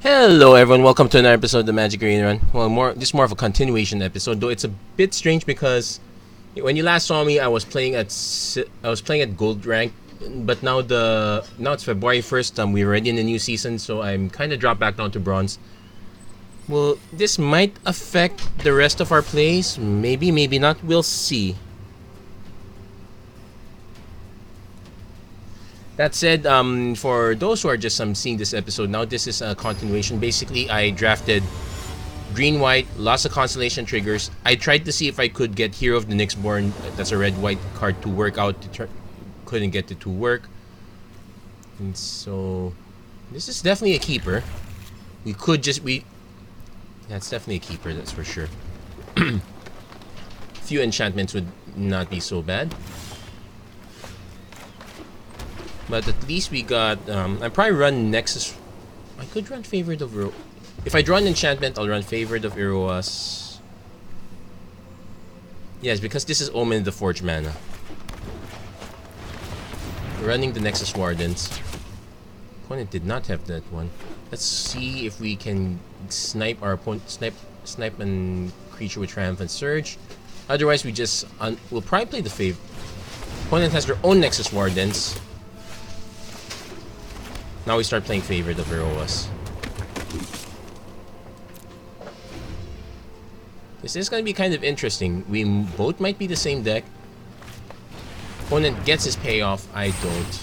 Hello everyone, welcome to another episode of the Magic Arena Run. Well, just more of a continuation episode, though it's a bit strange because when you last saw me, I was playing at gold rank, but now it's February 1st. We're already in the new season, so I'm kind of dropped back down to bronze. Well, this might affect the rest of our plays. Maybe, maybe not. We'll see. That said, for those who are just seeing this episode now, this is a continuation. Basically, I drafted green white, lots of constellation triggers. I tried to see if I could get Hero of the Nyxborn, that's a red white card, to work out. Couldn't get it to work. And so this is definitely a keeper. That's definitely a keeper, that's for sure. Few enchantments would not be so bad. But at least we got, I probably run Nexus. I could run Favored of Iro. If I draw an enchantment, I'll run Favored of Iroas. Yes, because this is Omen of the Forge mana. Running the Nexus Wardens. Opponent did not have that one. Let's see if we can snipe our opponent, snipe a creature with Triumphant Surge. Otherwise, we'll probably play the Favor. Opponent has their own Nexus Wardens. Now we start playing Favored of Iroas. This is going to be kind of interesting. We both might be the same deck. Opponent gets his payoff. I don't.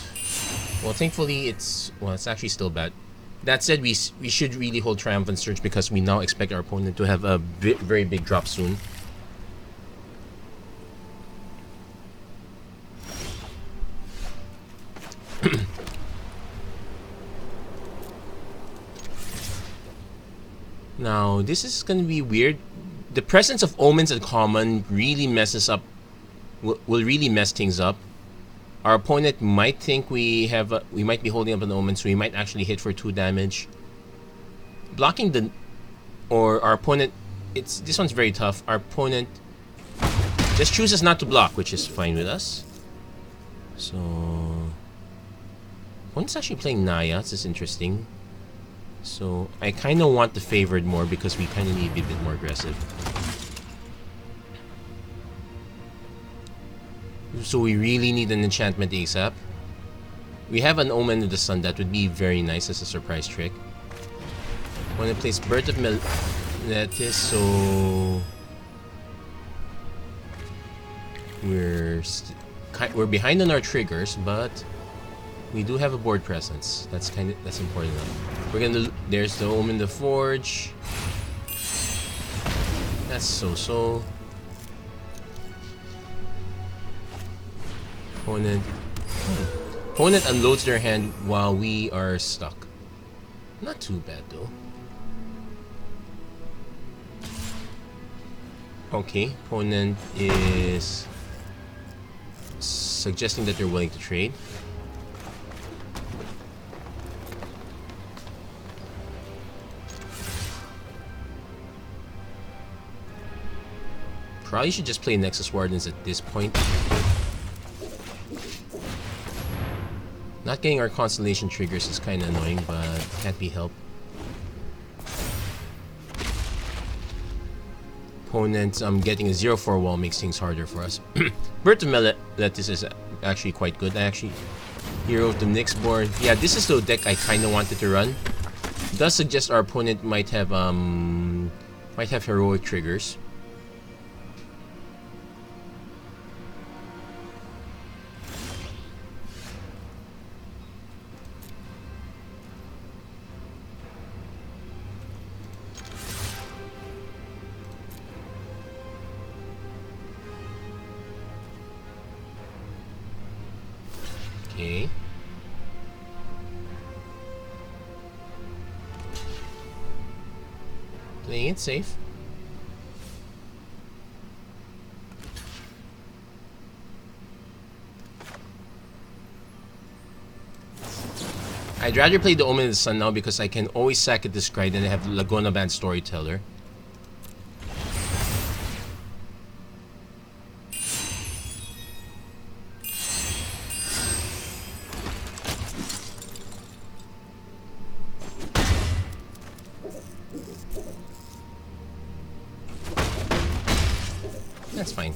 Well, thankfully, it's actually still bad. That said, we should really hold Triumphant Surge because we now expect our opponent to have a very big drop soon. Now, this is going to be weird. The presence of Omens at common really messes up, will really mess things up. Our opponent might think we might be holding up an Omen, so we might actually hit for 2 damage. Our opponent, this one's very tough. Our opponent just chooses not to block, which is fine with us. So, opponent's actually playing Naya. This is interesting. So, I kind of want the Favored more because we kind of need to be a bit more aggressive. So we really need an enchantment ASAP. We have an Omen of the Sun that would be very nice as a surprise trick. When I place Birth of Meletis, so we're behind on our triggers, but we do have a board presence. That's important enough. There's the Omen the Forge. That's so. Opponent unloads their hand while we are stuck. Not too bad though. Okay, opponent is suggesting that they're willing to trade. Probably should just play Nexus Wardens at this point. Not getting our constellation triggers is kind of annoying, but can't be helped. Opponent getting a 0-4 wall makes things harder for us. Birth of Meletis is actually quite good. Hero of the Nyxborn. Yeah, this is the deck I kind of wanted to run. It does suggest our opponent might have heroic triggers. Okay. Playing it safe. I'd rather play the Omen of the Sun now because I can always sack at this card and I have Laguna Band Storyteller. That's fine.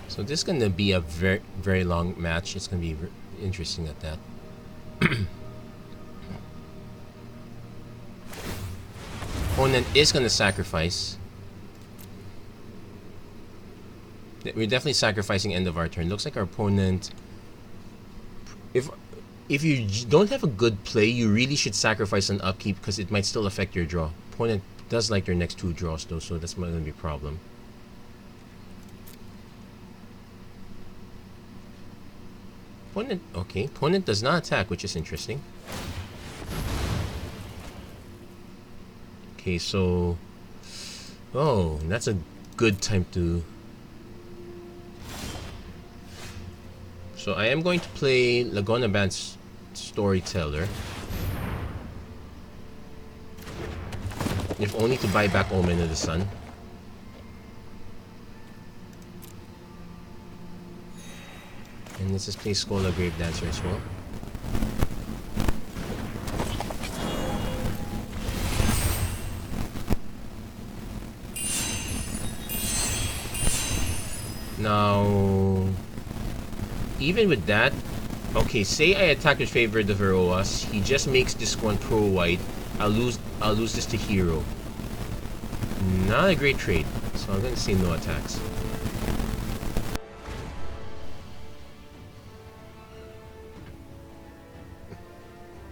So this is gonna be a very long match. It's gonna be interesting at that. Opponent is gonna sacrifice. We're definitely sacrificing end of our turn. Looks like our opponent. If you don't have a good play, you really should sacrifice an upkeep because it might still affect your draw. Opponent does like their next 2 draws though, so that's not gonna be a problem. Opponent does not attack, which is interesting. Okay, so... Oh, that's a good time to... So I am going to play Laguna Band's Storyteller. If only to buy back Omen of the Sun. And let's just play Skola Grave Dancer as well. Now, even with that, okay, say I attack with favor the Theros, he just makes this one pro white. I'll lose this to hero. Not a great trade, so I'm gonna say no attacks.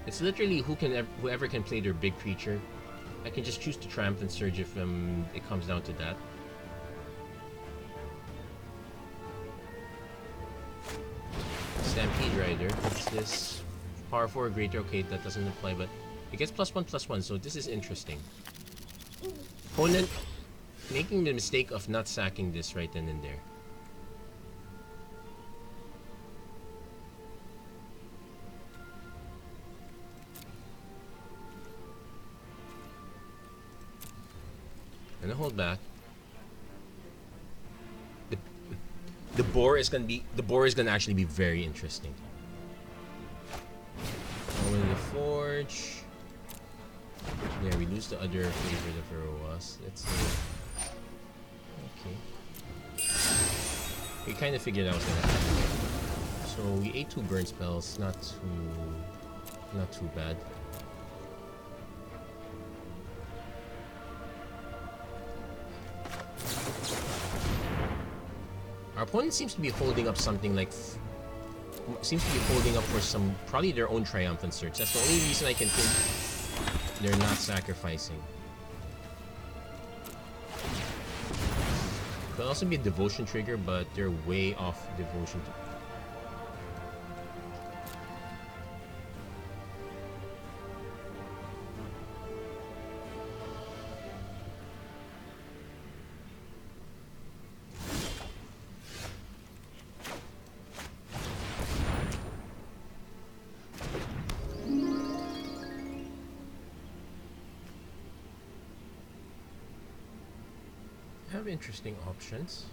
It's literally whoever can play their big creature. I can just choose to Triumphant Surge if it comes down to that. Stampede Rider. What's this? Power 4 Greater. Okay, that doesn't apply, but it gets +1/+1, so this is interesting. Opponent making the mistake of not sacking this right then and there. Gonna hold back. The boar is gonna actually be very interesting. Only the Forge. Yeah, we lose the other favor the Theros. Let's see. Okay. We kind of figured out what's gonna happen. So we ate 2 burn spells, not too bad. Our opponent seems to be holding up something like... Seems to be holding up for some... Probably their own Triumphant Surge. That's the only reason I can think they're not sacrificing. Could also be a Devotion trigger, but they're way off Devotion. Have interesting options.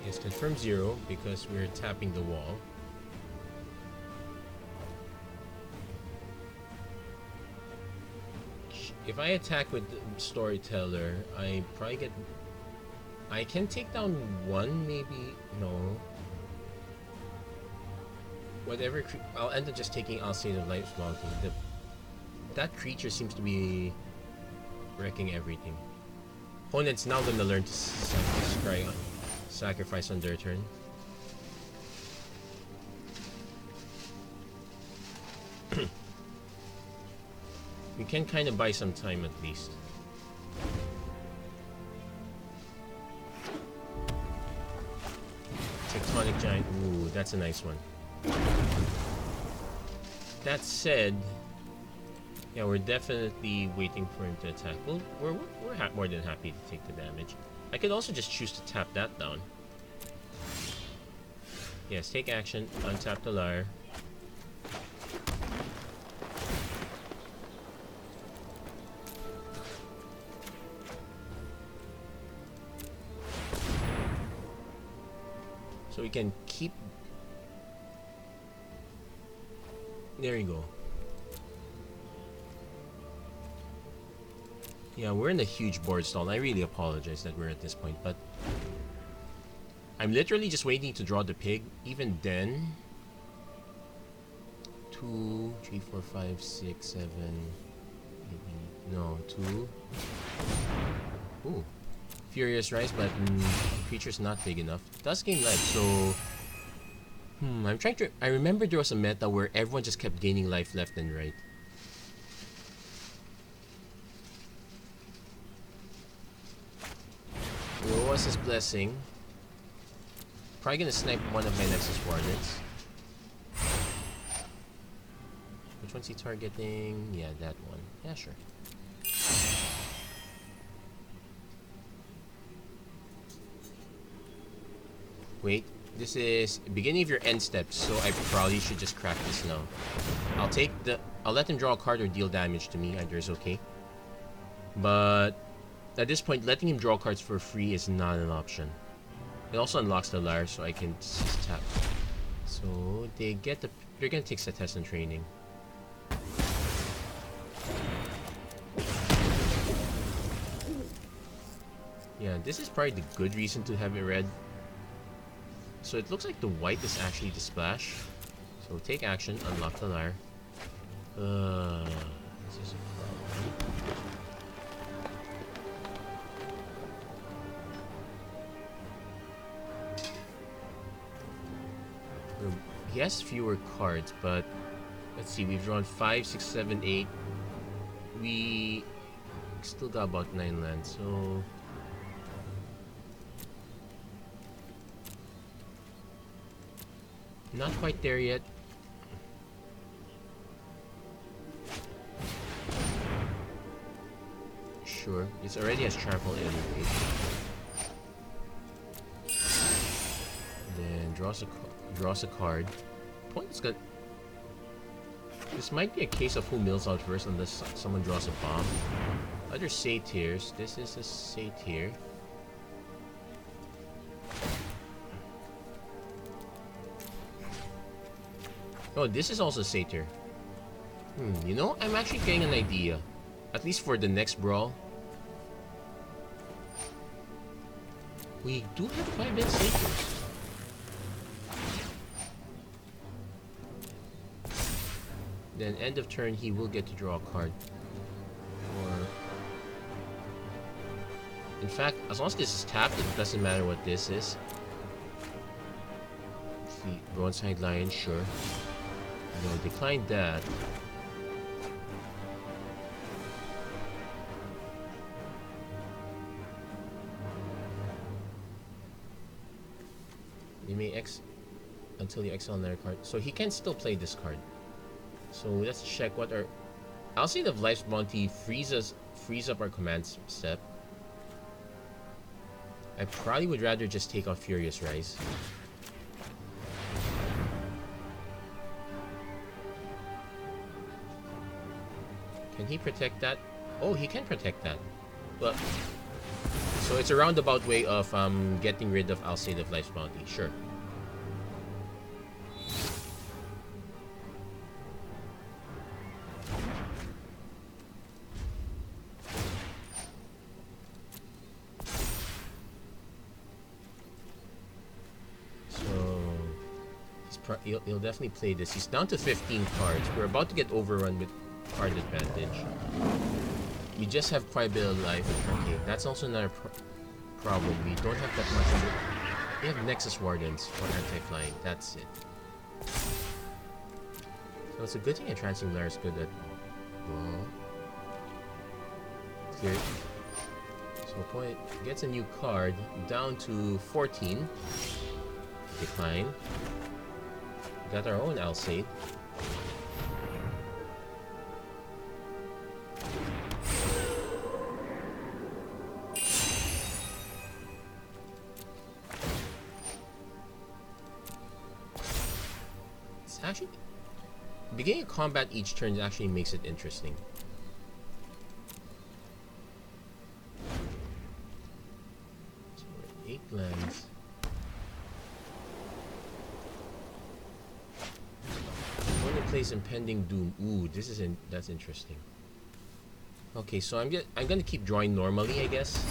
Yes, confirm 0 because we're tapping the wall. If I attack with Storyteller, I probably get... I can take down 1, maybe. No. Whatever. I'll end up just taking Alstate of Life's Bounty. That creature seems to be wrecking everything. Opponent's now gonna learn to sacrifice on their turn. We can kind of buy some time at least. Tectonic Giant. Ooh, that's a nice one. That said, yeah, we're definitely waiting for him to attack. We're more than happy to take the damage. I could also just choose to tap that down. Yes, take action, untap the lyre. So we can keep... There you go. Yeah, we're in a huge board stall. I really apologize that we're at this point, but I'm literally just waiting to draw the pig. Even then, 2, 3, 4, 5, 6, 7, 8, no, 2. Ooh, Furious Rise, but creature's not big enough. Does gain life, so I'm trying to. I remember there was a meta where everyone just kept gaining life left and right. What was his blessing? Probably gonna snipe one of my Nexus Wardens. Which one's he targeting? Yeah, that one. Yeah, sure. Wait, this is beginning of your end step, so I probably should just crack this now. I'll let him draw a card or deal damage to me, either is okay. But at this point, letting him draw cards for free is not an option. It also unlocks the Lyre, so I can just tap. So they're gonna take Setessan and training. Yeah, this is probably the good reason to have it red. So it looks like the white is actually the splash. So take action, unlock the Lyre. This is a problem. He has fewer cards, but let's see, we've drawn 5, 6, 7, 8. We still got about 9 lands, so not quite there yet. Sure, it already has trample in it. Then draws a card. Opponent's got. This might be a case of who mills out first unless someone draws a bomb. Other Satyrs. This is a Satyr. Oh, this is also Satyr. You know, I'm actually getting an idea. At least for the next brawl. We do have quite a bit of Satyrs. Then end of turn, he will get to draw a card. Or... in fact, as long as this is tapped, it doesn't matter what this is. The Broadside Lion, sure. No, decline that. You may X until you exile another card. So he can still play this card. So let's check what our... I'll say the Life's Bounty frees up our command step. I probably would rather just take off Furious Rise. Can he protect that? Oh, he can protect that. Well, so it's a roundabout way of getting rid of, I'll say, the Life's Bounty. Sure. He'll definitely play this. He's down to 15 cards. We're about to get overrun with card advantage. We just have quite a bit of life. Okay, that's also another problem. We don't have that much. We have Nexus Wardens for anti-flying. That's it. So it's a good thing a Trancing Lyre is good at. Well, clear. So point gets a new card down to 14. Decline. Got our own Alcide. It's actually beginning of combat each turn actually makes it interesting. So 8 lands. plays Impending Doom. Ooh, that's interesting. Okay, so I'm gonna keep drawing normally, I guess.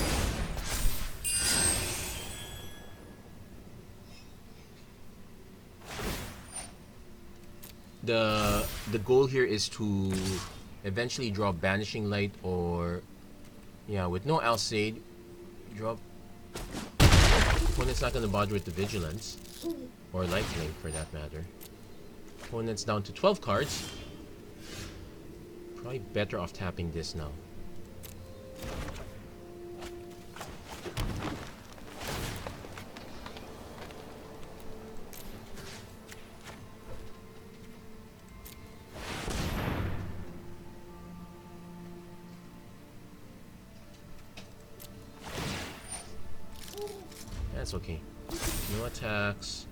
The goal here is to eventually draw Banishing Light, or yeah, with no Alcide, draw. Opponent's not gonna bother with the Vigilance or Lifelink for that matter. Opponent's down to 12 cards. Probably better off tapping this now. That's okay. No attacks.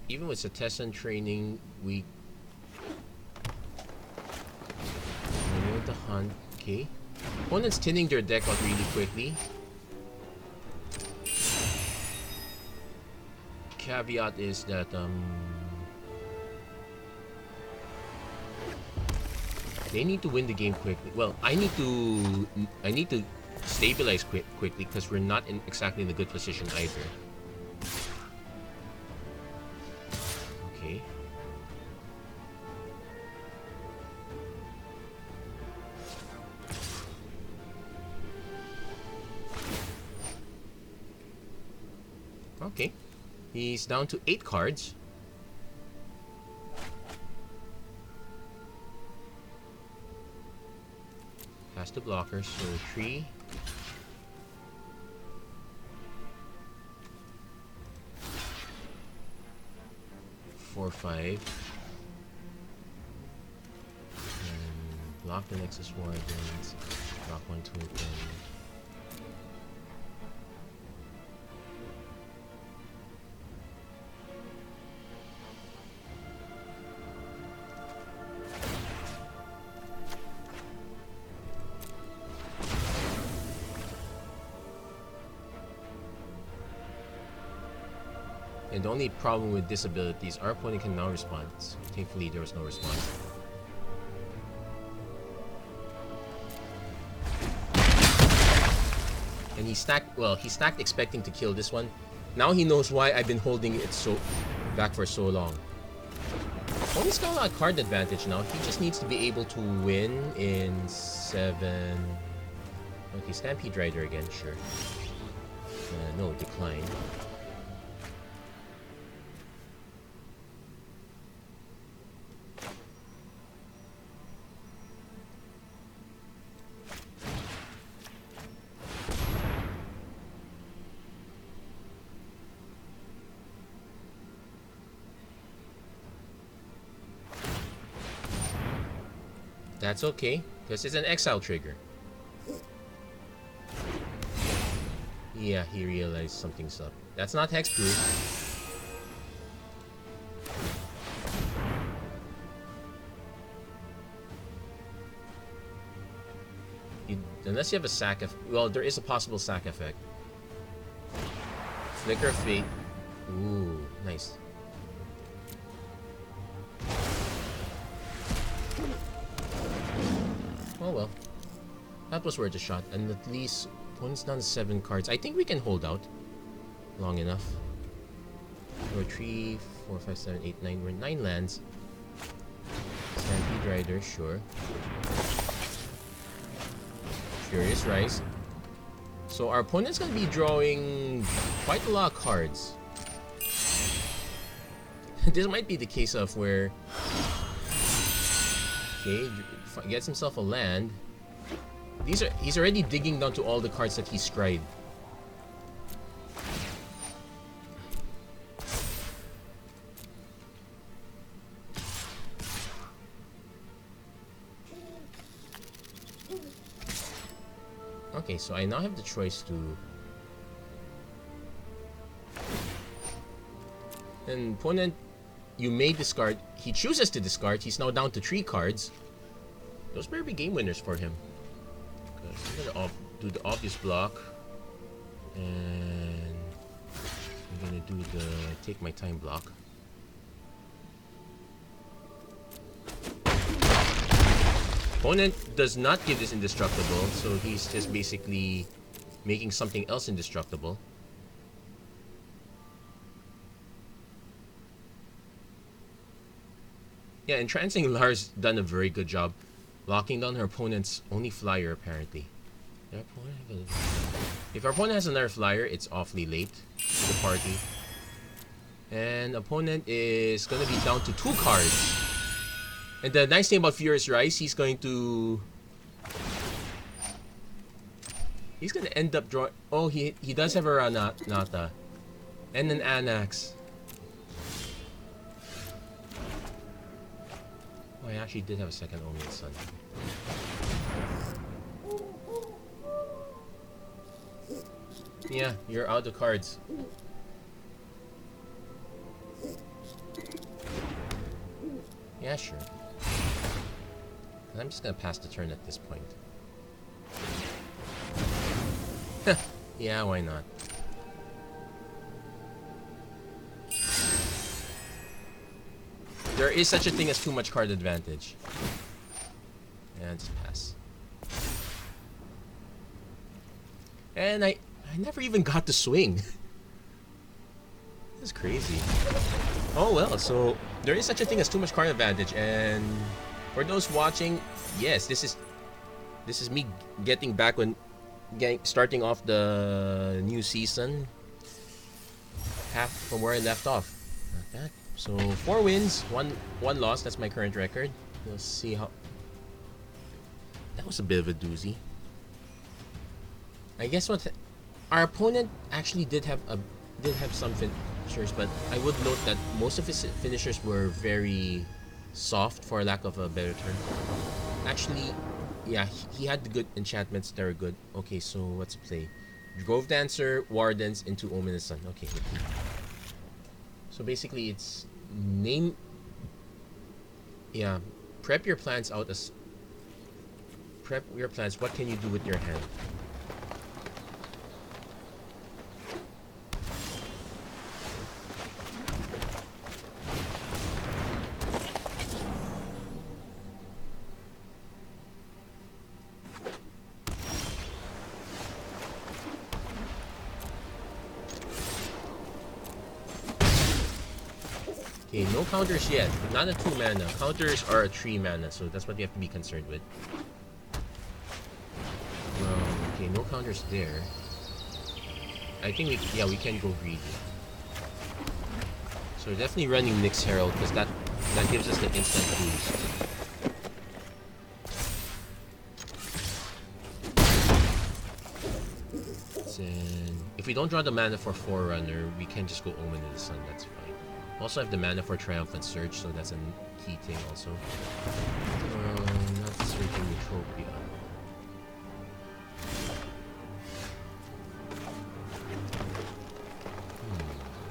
Even with Setessan training, we with the hunt. Okay. Opponent's tinning their deck out really quickly. Caveat is that they need to win the game quickly. Well, I need to stabilize quickly because we're not exactly in a good position either. Okay. Okay. He's down to 8 cards. Has the blockers, so 3. 4, 5. And block the Nexus Wardens. Block 1 token. And the only problem with this ability is our opponent can now respond. So thankfully, there was no response. And he stacked expecting to kill this one. Now he knows why I've been holding it back for so long. Opponent's got a lot of card advantage now. He just needs to be able to win in 7. Okay, Stampede Rider again, sure. No, decline. That's okay, because it's an exile trigger. Yeah, he realized something's up. That's not hexproof. Unless you have a sack effect. Well, there is a possible sack effect. Flicker of Fate. Ooh, nice. Oh well. That was worth a shot. And at least opponent's down to 7 cards. I think we can hold out long enough. We're 3, 4, 5, 7, 8, 9. We're 9 lands. Stampede Rider, sure. Furious Rise. So our opponent's gonna be drawing quite a lot of cards. This might be the case of where... Okay, gets himself a land. He's already digging down to all the cards that he scried. Okay, so I now have the choice to... And opponent, you may discard. He chooses to discard. He's now down to 3 cards. Those better be game winners for him. I'm gonna do the obvious block. And I'm gonna do the take my time block. Opponent does not give this indestructible, so he's just basically making something else indestructible. Yeah, Entrancing Lars done a very good job locking down her opponent's only flyer, apparently. If our opponent has another flyer, it's awfully late to the party. And opponent is going to be down to 2 cards. And the nice thing about Furious Rise, he's going to end up drawing... Oh, he does have a Ranata. And an Anax. Oh, I actually did have a second Omen Sun. Yeah, you're out of cards. Yeah, sure. I'm just gonna pass the turn at this point. Yeah, why not? There is such a thing as too much card advantage. Yeah, just pass. And I never even got to swing. That's crazy. Oh well, so there is such a thing as too much card advantage, and for those watching, yes, this is me getting back when starting off the new season, half from where I left off. Not bad. So 4 wins, one loss. That's my current record. We'll see how. That was a bit of a doozy. I guess what our opponent actually did have some finishers, but I would note that most of his finishers were very soft, for lack of a better term. Actually, yeah, he had the good enchantments that are good. Okay, so what's play? Grove Dancer, Wardens into Ominous Sun. Okay. So basically, it's name. Yeah, prep your plans out as. Prep your plans. What can you do with your hand? Okay, no counters yet. Not a 2 mana. Counters are a 3 mana, so that's what you have to be concerned with. Okay, no counters there. I think we can go greedy. So we're definitely running Nyx Herald because that gives us the instant boost. Then if we don't draw the mana for Forerunner, we can just go Omen in the Sun. That's fine. Also have the mana for Triumphant Surge, so that's a key thing also. Not searching Utopia.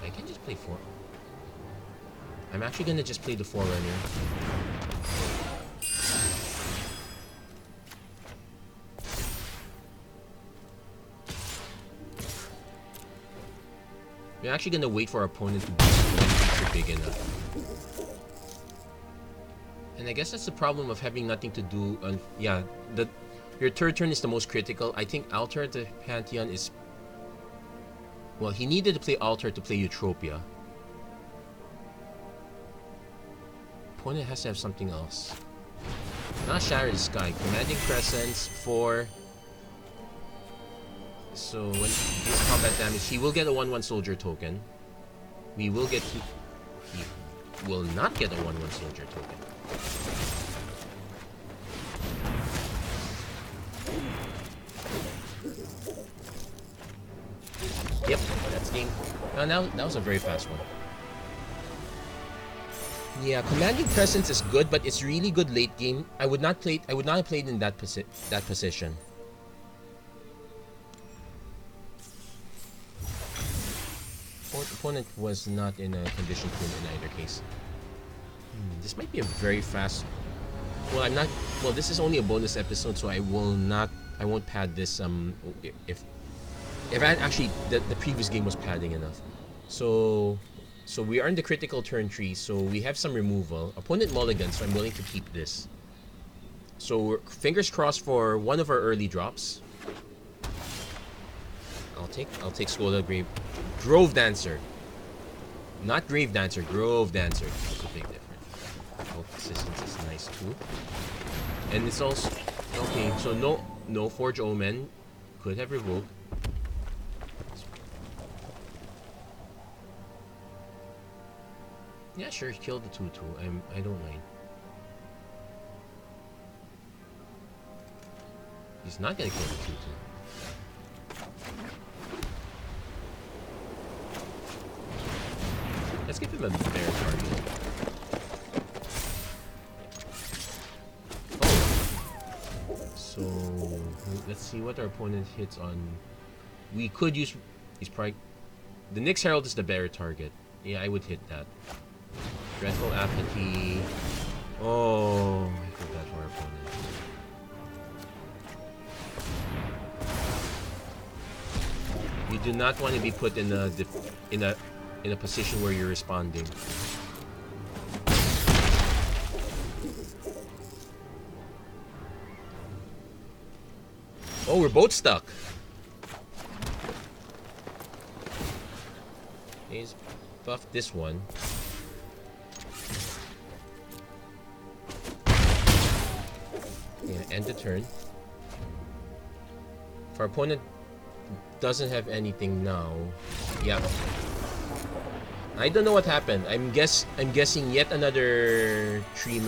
I can just play 4. I'm actually gonna just play the Forerunner. We're actually gonna wait for our opponent to be big enough. And I guess that's the problem of having nothing to do. Yeah, your third turn is the most critical. I think Altar the Pantheon is. Well, he needed to play Altar to play Eutropia. Opponent has to have something else. Not Shatter the Sky. Commanding Presence for. So when he deals combat damage, he will get a 1/1 soldier token. We will get. He will not get a 1/1 soldier token. Yep, that's game. Now that was a very fast one. Yeah, Commanding Presence is good, but it's really good late game. I would not have played in that position. Opponent was not in a condition to win in either case. This might be a very fast. Well, I'm not. Well, this is only a bonus episode, so I won't pad this. If I actually the previous game was padding enough, so we are in the critical turn 3, so we have some removal. Opponent mulligan, so I'm willing to keep this. So fingers crossed for one of our early drops. I'll take Skoda Grove Dancer. Not Grave Dancer, Grove Dancer. That's a big difference. Health assistance is nice too. And it's also okay, so no Forge Omen. Could have revoked. Yeah, sure, kill the 2/2. I don't mind. He's not gonna kill the 2/2. Let's give him a bear target. Oh. So let's see what our opponent hits on. We could use his probably the Nyx Herald is the bear target. Yeah, I would hit that. Dreadful Apathy. Oh, I think that's our opponent. You do not want to be put in a position where you're responding. Oh, we're both stuck. He's buffed this one. Yeah, end the turn. If our opponent doesn't have anything now, yeah. I don't know what happened. I'm guessing yet another three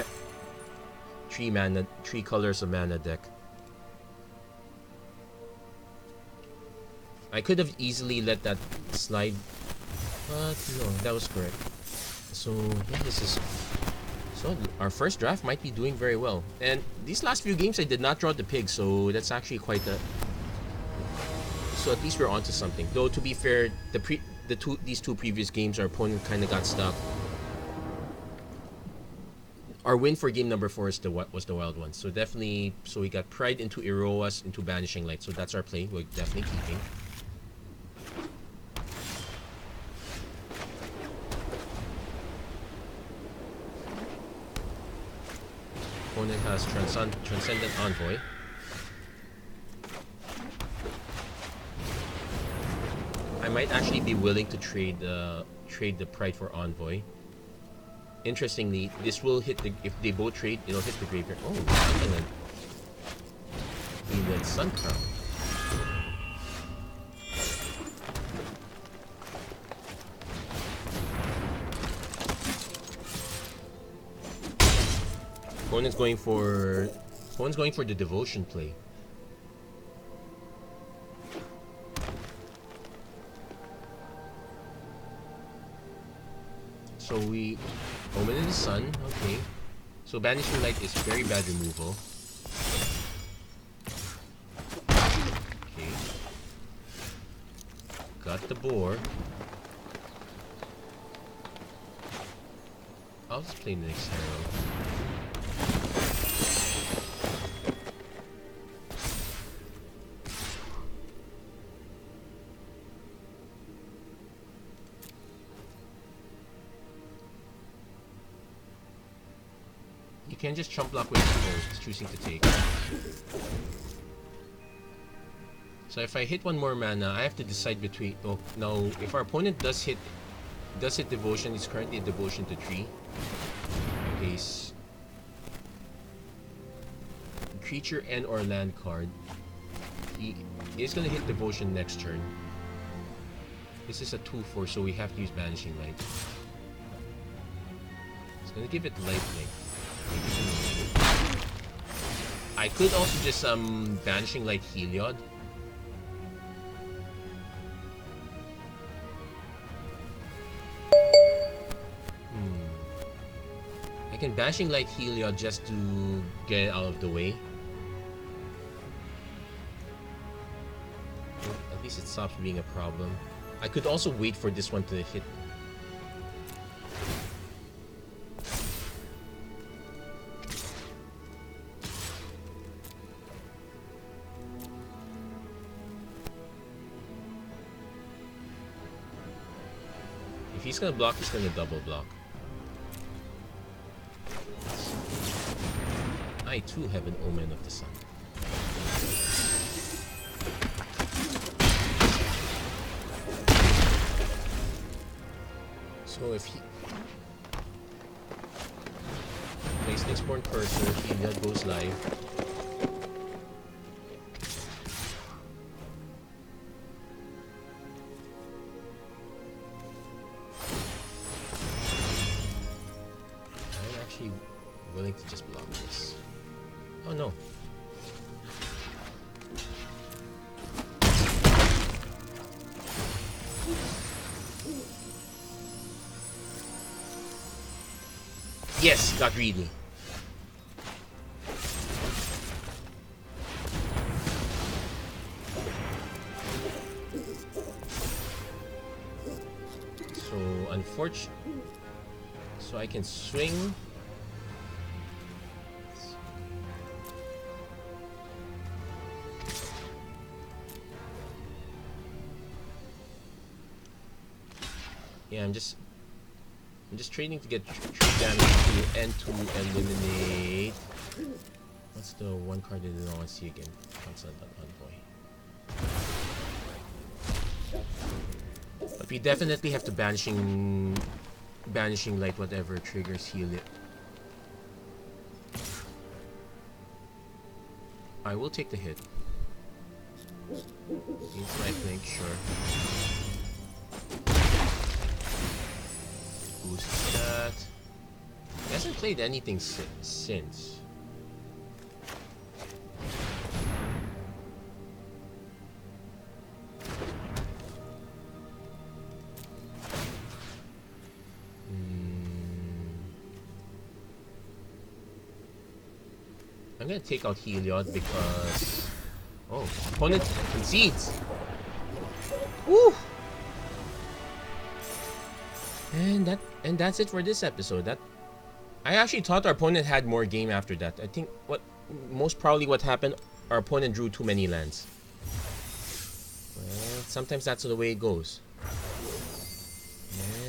colors of mana deck. I could have easily let that slide, but no, that was correct. So yeah, so our first draft might be doing very well. And these last few games I did not draw the pig, so that's actually quite a. So at least we're onto something. Though to be fair, these two previous games, our opponent kind of got stuck. Our win for game number 4 was the wild one. So definitely, so we got Pride into Iroas into Banishing Light. So that's our play. We're definitely keeping. Opponent has Transcendent Envoy. I might actually be willing to trade the Pride for Envoy. Interestingly, this will hit the if they both trade, it'll hit the graveyard. Oh, excellent. We went Sun Crown. Opponent's going for the Devotion play. So we Omen in the Sun, okay. So Banishing Light is very bad removal. Okay. Got the boar. I'll just play the next Herald. You can just chump block with Theros, choosing to take. So if I hit one more mana, I have to decide between. Oh no! If our opponent does hit Devotion, it's currently a Devotion to 3. Okay. Creature and or land card. He is gonna hit Devotion next turn. This is a 2/4, so we have to use Banishing Light. It's gonna give it lifelink. I could also just Banishing Light Heliod. I can Banishing Light Heliod just to get it out of the way. At least it stops being a problem. I could also wait for this one to hit. If he's gonna block, he's gonna double block. I too have an Omen of the Sun. So if he plays Nixborn Cursor, Heliod goes live. I'm actually willing to just block this. Oh no. Yes, got greedy. So unfortunately, so I can swing. Yeah, I'm just trading to get true damage to and to eliminate. What's the one card that I don't want to see again? Constant Envoy. But we definitely have to banishing light whatever triggers heal it. I will take the hit. Means life link, sure. Boost that. He hasn't played anything since. I'm gonna take out Heliod because opponent concedes. Woo! And that's it for this episode. I actually thought our opponent had more game after that. I think most probably what happened, our opponent drew too many lands. Well, sometimes that's the way it goes.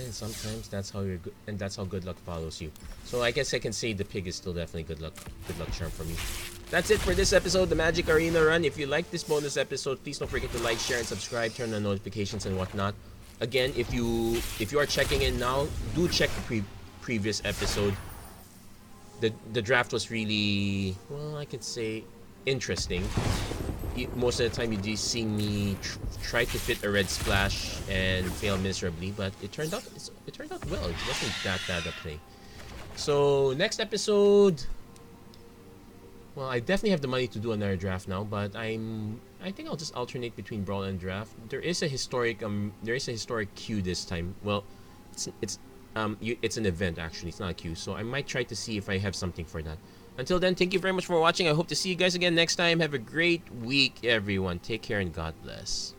And sometimes that's how that's how good luck follows you. So I guess I can say the pig is still definitely good luck charm for me. That's it for this episode, the Magic Arena Run. If you like this bonus episode, please don't forget to like, share, and subscribe, turn on notifications and whatnot. Again, if you are checking in now, do check the previous episode. The draft was really, well, I could say, interesting. Most of the time you do see me try to fit a red splash and fail miserably, but it turned out well. It wasn't that bad a play. So next episode, well, I definitely have the money to do another draft now, but I think I'll just alternate between brawl and draft. There is a historic queue this time. Well, it's an event actually. It's not a queue, so I might try to see if I have something for that. Until then, thank you very much for watching. I hope to see you guys again next time. Have a great week, everyone. Take care and God bless.